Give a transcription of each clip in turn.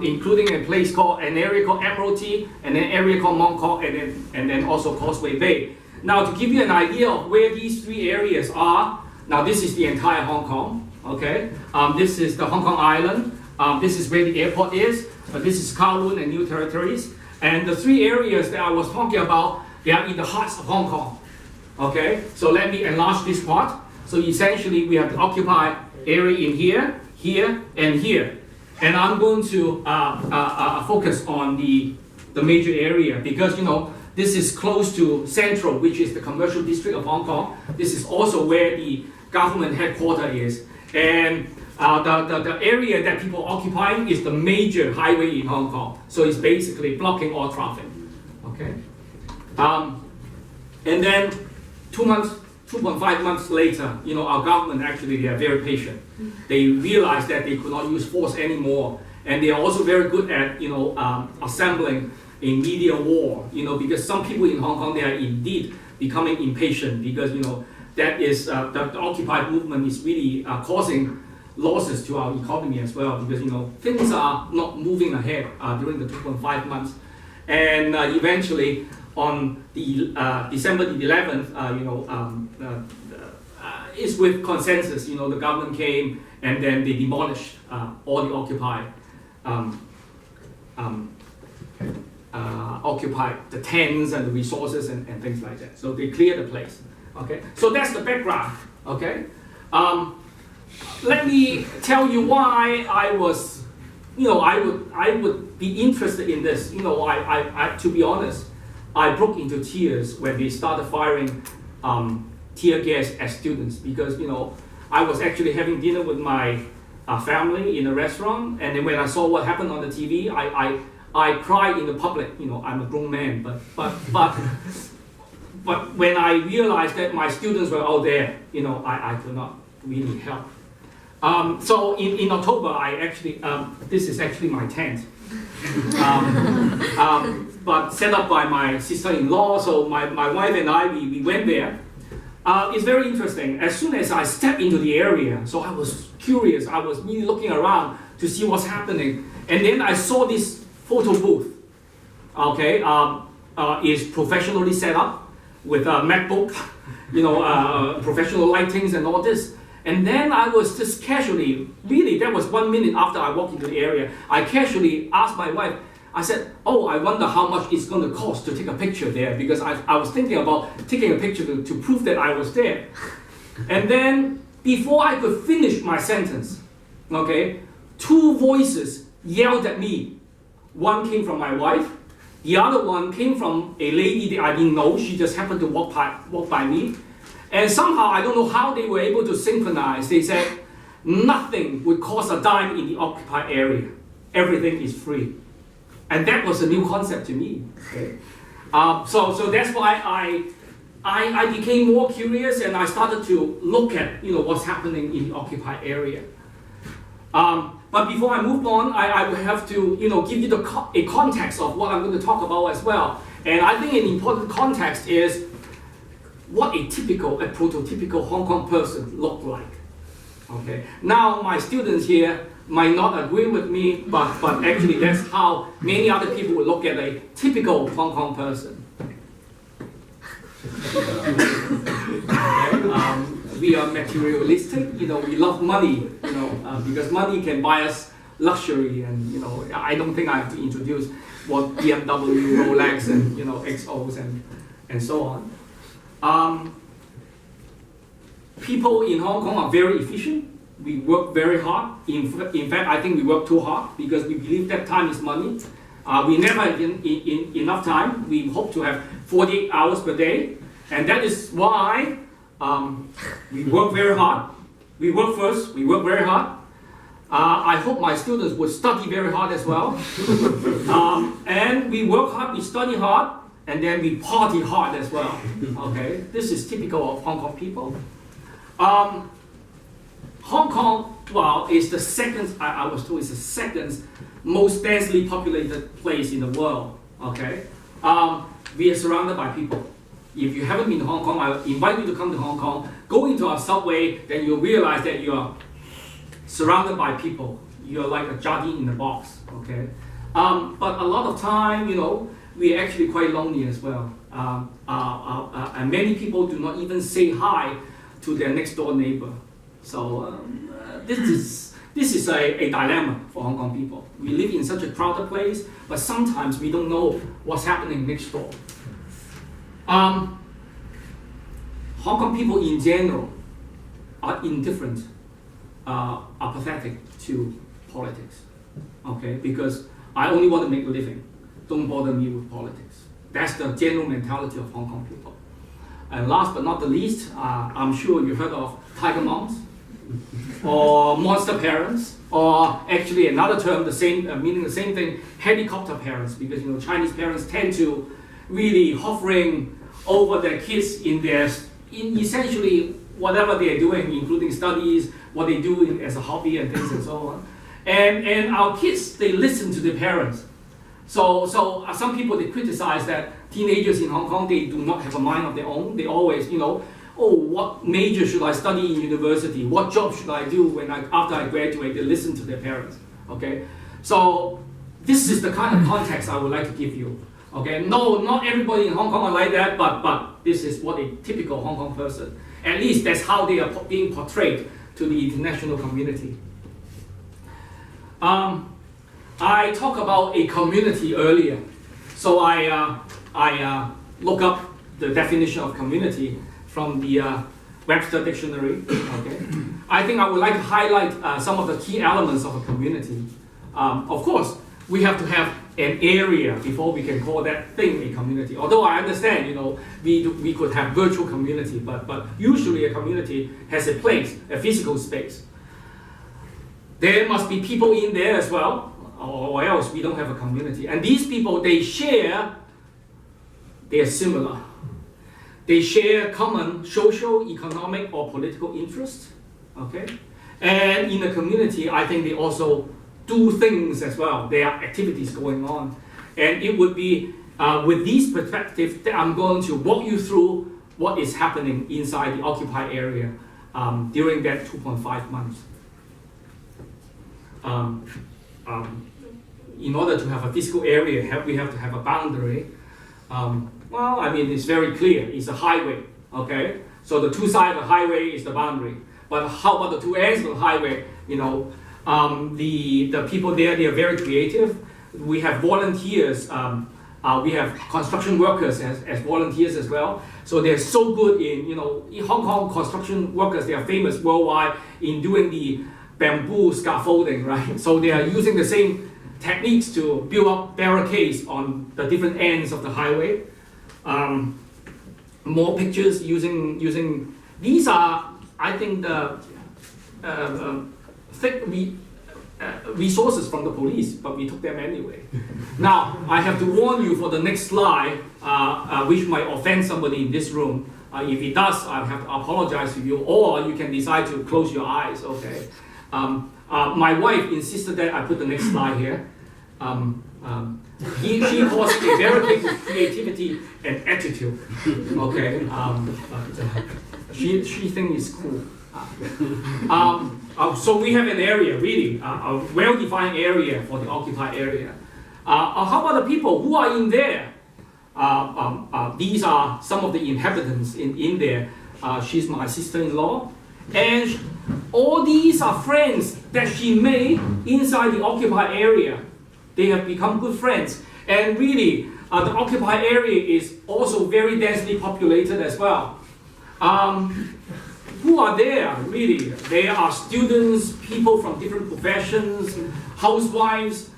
including an area called Admiralty, and an area called Mong Kok, and then also Causeway Bay. Now, to give you an idea of where these three areas are, now this is the entire Hong Kong, okay? This is the Hong Kong Island. This is where the airport is. This is Kowloon and New Territories. And the three areas that I was talking about, they are in the hearts of Hong Kong, okay? So let me enlarge this part. So essentially, we have to occupy area in here, here, and here. And I'm going to focus on the major area because, you know, this is close to Central, which is the commercial district of Hong Kong. This is also where the government headquarters is. And the area that people are occupying is the major highway in Hong Kong. So it's basically blocking all traffic, okay? And then 2.5 months later, you know, our government actually, they are very patient. They realized that they could not use force anymore. And they are also very good at, you know, assembling a media war, you know, because some people in Hong Kong, they are indeed becoming impatient because, you know, that is, the Occupy movement is really causing losses to our economy as well because, you know, things are not moving ahead during the 2.5 months. And eventually, on the December the 11th, you know, it's with consensus, you know, the government came and then they demolished all the occupied the tents and the resources and things like that. So they cleared the place. Okay, so that's the background. Okay, let me tell you why I was, you know, I would be interested in this. You know, I to be honest, I broke into tears when they started firing tear gas at students because, you know, I was actually having dinner with my family in a restaurant, and then when I saw what happened on the TV, I cried in the public. You know, I'm a grown man, but when I realized that my students were all there, you know, I could not really help. So in October, I actually, this is actually my tent, but set up by my sister-in-law. So my wife and I, we went there. It's very interesting. As soon as I stepped into the area, so I was curious. I was really looking around to see what's happening. And then I saw this photo booth, okay, is professionally set up with a MacBook, you know, professional lightings and all this. And then I was just casually, really, that was 1 minute after I walked into the area, I casually asked my wife, I said, oh, I wonder how much it's going to cost to take a picture there, because I was thinking about taking a picture to prove that I was there. And then, before I could finish my sentence, okay, two voices yelled at me. One came from my wife, the other one came from a lady that I didn't know. She just happened to walk by me. And somehow, I don't know how they were able to synchronize. They said, nothing would cost a dime in the occupied area. Everything is free. And that was a new concept to me. Okay? So that's why I became more curious, and I started to look at, you know, what's happening in the occupied area. But before I move on, I will have to, you know, give you a context of what I'm going to talk about as well. And I think an important context is what a prototypical Hong Kong person looked like. Okay. Now my students here might not agree with me, but actually that's how many other people would look at a typical Hong Kong person. We are materialistic, you know, we love money, you know, because money can buy us luxury, and, you know, I don't think I have to introduce what BMW, Rolex, and, you know, XOs and so on. People in Hong Kong are very efficient. We work very hard. In fact, I think we work too hard because we believe that time is money. We never have enough time. We hope to have 48 hours per day. And that is why we work very hard. We work first, we work very hard. I hope my students would study very hard as well. And we work hard, we study hard, and then we party hard as well. Okay, this is typical of Hong Kong people. Hong Kong, well, is the second, I was told, is the second most densely populated place in the world. Okay, we are surrounded by people. If you haven't been to Hong Kong, I invite you to come to Hong Kong. Go into our subway, then you'll realize that you are surrounded by people. you're like a jardine in a box, okay? But a lot of time, we're actually quite lonely as well. And many people do not even say hi to their next door neighbor. So this is a dilemma for Hong Kong people. We live in such a crowded place, but sometimes we don't know what's happening next door. Hong Kong people in general are indifferent, are apathetic to politics, okay? Because I only want to make a living. Don't bother me with politics. That's the general mentality of Hong Kong people. And last but not the least, I'm sure you heard of tiger moms, or monster parents, or actually another term, meaning the same thing, helicopter parents, because Chinese parents tend to really hovering over their kids in essentially whatever they are doing, including studies, what they do as a hobby and things and so on. And our kids, they listen to their parents. So some people, they criticize that teenagers in Hong Kong, they do not have a mind of their own. They always, what major should I study in university? What job should I do after I graduate? They listen to their parents, okay? So this is the kind of context I would like to give you, okay? No, not everybody in Hong Kong are like that, but this is what a typical Hong Kong person, at least that's how they are being portrayed to the international community. I talked about a community earlier, so I look up the definition of community from the Webster Dictionary. Okay, I think I would like to highlight some of the key elements of a community. Of course, we have to have an area before we can call that thing a community. Although I understand, we could have virtual community, but usually a community has a place, a physical space. There must be people in there as well, or else we don't have a community. And these people, they are similar. They share common social, economic, or political interests, okay? And in the community, I think they also do things as well. There are activities going on. And it would be with these perspectives that I'm going to walk you through what is happening inside the occupied area during that 2.5 months. In order to have a physical area, we have to have a boundary. Well, I mean, it's very clear. It's a highway, okay? So the two sides of the highway is the boundary. But how about the two ends of the highway? The people there, they are very creative. We have volunteers. We have construction workers as volunteers as well. So they're so good in Hong Kong construction workers, they are famous worldwide in doing the bamboo scaffolding, right? So they are using the same techniques to build up barricades on the different ends of the highway. More pictures using these are, I think, the thick resources from the police, but we took them anyway. Now, I have to warn you for the next slide, which might offend somebody in this room. If it does, I have to apologize to you, or you can decide to close your eyes, okay? My wife insisted that I put the next slide here. She calls it a barricade with creativity and attitude. Okay, she thinks it's cool. So we have an area, really, a well-defined area for the occupied area. How about the people who are in there? These are some of the inhabitants in there. She's my sister-in-law. And all these are friends that she made inside the occupied area. They have become good friends. And really, the occupied area is also very densely populated as well. Who are there, really? They are students, people from different professions, housewives,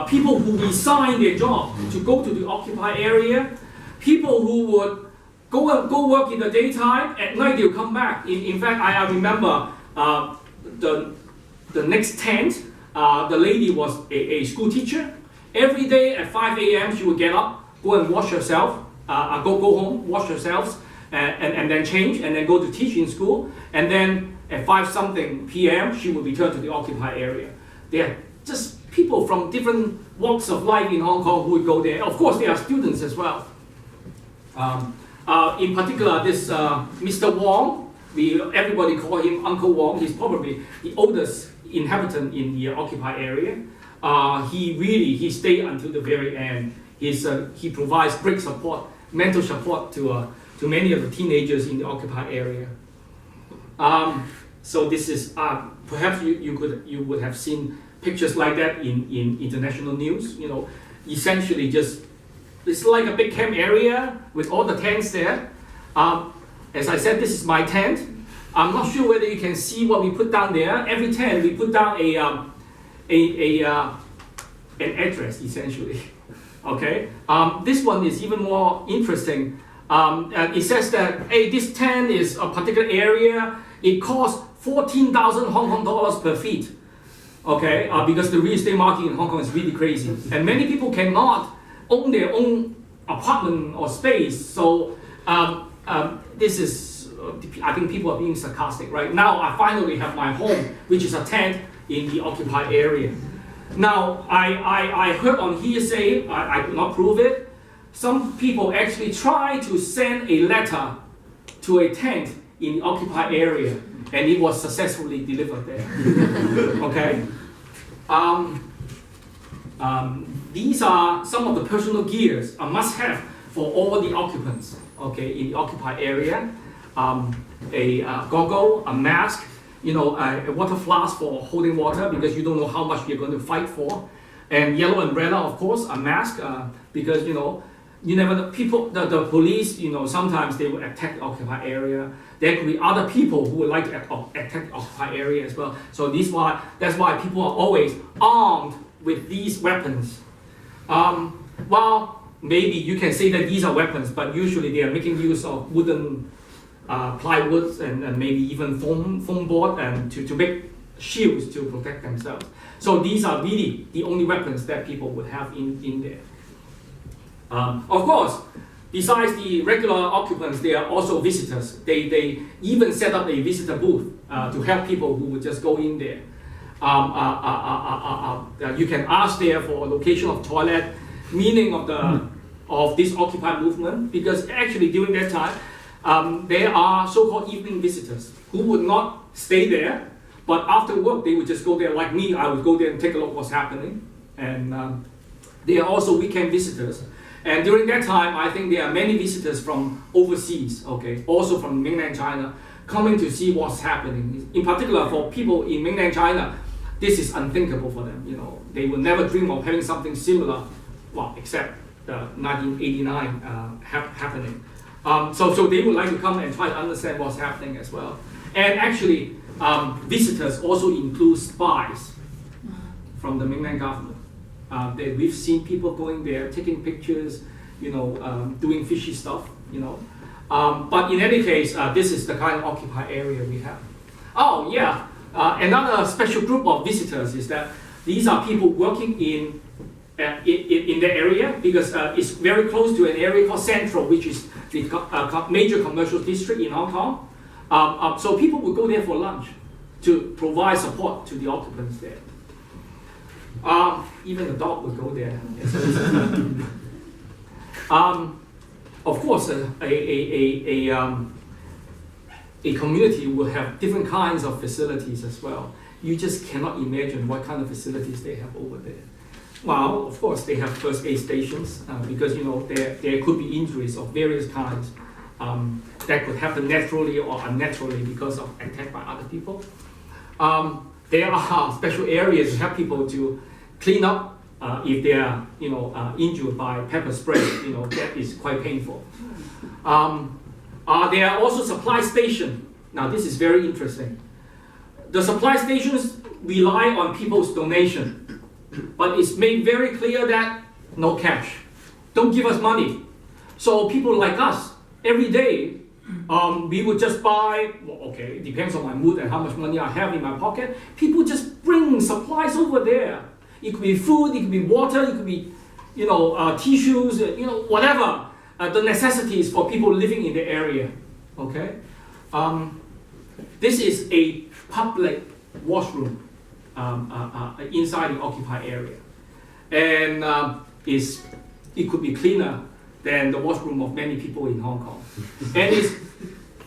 people who resign their job to go to the occupied area, people who would go work in the daytime, at night they'll come back. In fact, I remember the next tent, the lady was a school teacher. Every day at 5 a.m. she would get up, go and wash herself, go home, wash herself, and then change, and then go to teach in school. And then at 5-something p.m. she would return to the occupied area. They're just people from different walks of life in Hong Kong who would go there. Of course, they are students as well. In particular, this Mr. Wong, everybody call him Uncle Wong. He's probably the oldest inhabitant in the occupied area. He stayed until the very end. He provides great support, mental support to many of the teenagers in the occupied area. So this is perhaps you would have seen pictures like that in international news. Essentially it's like a big camp area with all the tents there. As I said, this is my tent. I'm not sure whether you can see what we put down there. Every tent we put down an address essentially. Okay. This one is even more interesting. It says that this tent is a particular area. It costs 14,000 Hong Kong dollars per feet. Okay, because the real estate market in Hong Kong is really crazy, and many people cannot own their own apartment or space. So this is, I think people are being sarcastic, right? Now I finally have my home, which is a tent in the occupied area. Now I heard on hearsay, I could not prove it. Some people actually try to send a letter to a tent in the occupied area, and it was successfully delivered there. Okay. These are some of the personal gears, a must-have for all the occupants. Okay, in the occupied area, a goggle, a mask, a water flask for holding water because you don't know how much you're going to fight for, and yellow umbrella, of course, a mask because you never know. People, the police, sometimes they will attack the occupied area. There could be other people who would like to attack the occupied area as well. So that's why people are always armed with these weapons. Well, maybe you can say that these are weapons, but usually they are making use of wooden plywoods and maybe even foam board and to make shields to protect themselves. So these are really the only weapons that people would have in there. Of course, besides the regular occupants, there are also visitors. They even set up a visitor booth to help people who would just go in there. You can ask there for location of toilet, meaning of this Occupy movement, because actually during that time, there are so-called evening visitors who would not stay there, but after work they would just go there. Like me, I would go there and take a look what's happening. And there are also weekend visitors. And during that time, I think there are many visitors from overseas, okay, also from mainland China, coming to see what's happening. In particular, for people in mainland China, this is unthinkable for them. They will never dream of having something similar, well, except the 1989 happening. So they would like to come and try to understand what's happening as well. And actually, visitors also include spies from the mainland government. We've seen people going there, taking pictures, doing fishy stuff, But in any case, this is the kind of occupied area we have. Oh yeah, another special group of visitors is that these are people working in the area because it's very close to an area called Central, which is the major commercial district in Hong Kong. So people would go there for lunch to provide support to the occupants there. Even the dog would go there. Of course, a community will have different kinds of facilities as well. You just cannot imagine what kind of facilities they have over there. Well, of course, they have first aid stations because there could be injuries of various kinds that could happen naturally or unnaturally because of attack by other people. There are special areas to help people to clean up if they are, injured by pepper spray. That is quite painful. There are also supply stations. Now, this is very interesting. The supply stations rely on people's donation, but it's made very clear that no cash. Don't give us money. So people like us, every day, we would just buy, it depends on my mood and how much money I have in my pocket. People just bring supplies over there. It could be food, it could be water, it could be, tissues, whatever. The necessities for people living in the area, okay? This is a public washroom inside the occupied area. And it could be cleaner than the washroom of many people in Hong Kong.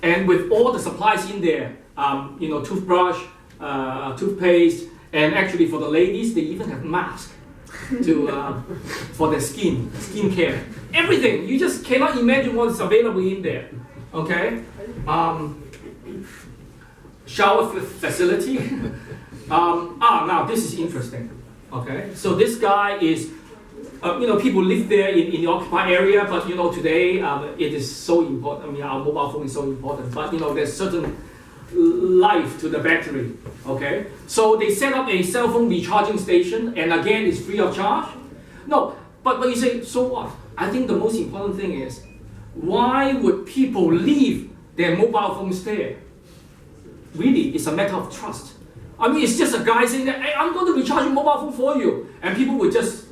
And with all the supplies in there, toothbrush, toothpaste, and actually for the ladies, they even have masks to for their skin care. Everything. You just cannot imagine what is available in there. Okay. Shower facility. Now this is interesting. Okay. So this guy is. People live there in the occupied area, but today it is so important. I mean, our mobile phone is so important. But there's certain life to the battery. Okay, so they set up a cell phone recharging station, and again, it's free of charge. No, but you say, so what? I think the most important thing is, why would people leave their mobile phones there? Really, it's a matter of trust. I mean, it's just a guy saying that, hey, I'm going to recharge your mobile phone for you, and people would just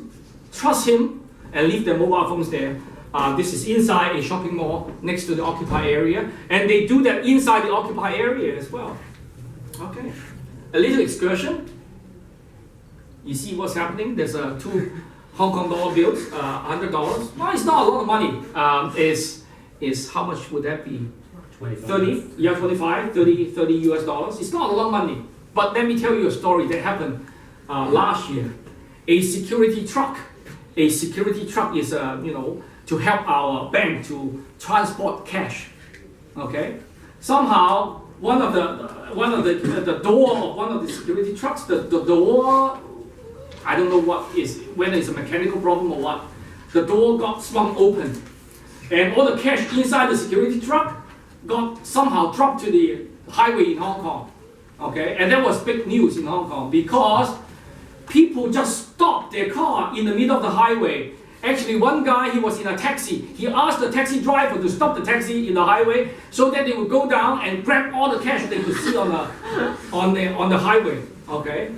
trust him and leave their mobile phones there. This is inside a shopping mall next to the occupied area, and they do that inside the occupied area as well. Okay, a little excursion. You see what's happening? There's 2 Hong Kong dollar bills, $100. No, it's not a lot of money. Is how much would that be? 30, 25, 30 US dollars. It's not a lot of money. But let me tell you a story that happened last year. A security truck. A security truck is, to help our bank to transport cash. Okay. Somehow, one of the door of one of the security trucks, the door, I don't know whether it's a mechanical problem or what. The door got swung open, and all the cash inside the security truck got somehow dropped to the highway in Hong Kong. Okay, and that was big news in Hong Kong because people just stopped their car in the middle of the highway. Actually, one guy, he was in a taxi. He asked the taxi driver to stop the taxi in the highway so that they would go down and grab all the cash they could see on the highway. Okay,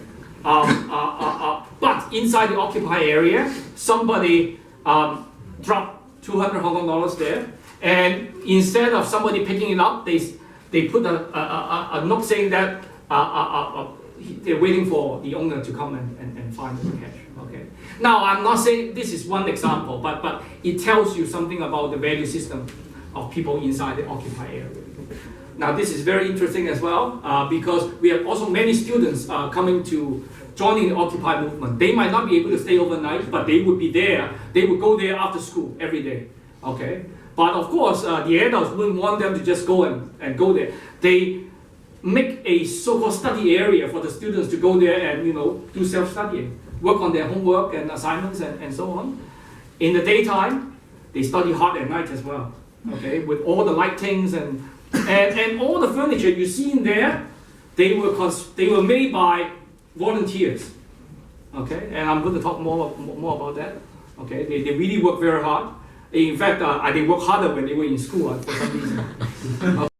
but inside the occupied area, somebody dropped 200 Hong Kong dollars there, and instead of somebody picking it up, they put a note saying that they're waiting for the owner to come and find the cash. Okay. Now, I'm not saying this is one example, but it tells you something about the value system of people inside the occupied area. Now, this is very interesting as well because we have also many students coming to joining the Occupy movement. They might not be able to stay overnight, but they would be there. They would go there after school every day. Okay. But of course, the adults wouldn't want them to just go and go there. They make a so-called study area for the students to go there and do self-studying, work on their homework and assignments and so on. In the daytime, they study hard at night as well. Okay, with all the lightings and all the furniture you see in there, they were made by volunteers. Okay, and I'm going to talk more about that. Okay, they really work very hard. In fact, they work harder when they were in school for some reason.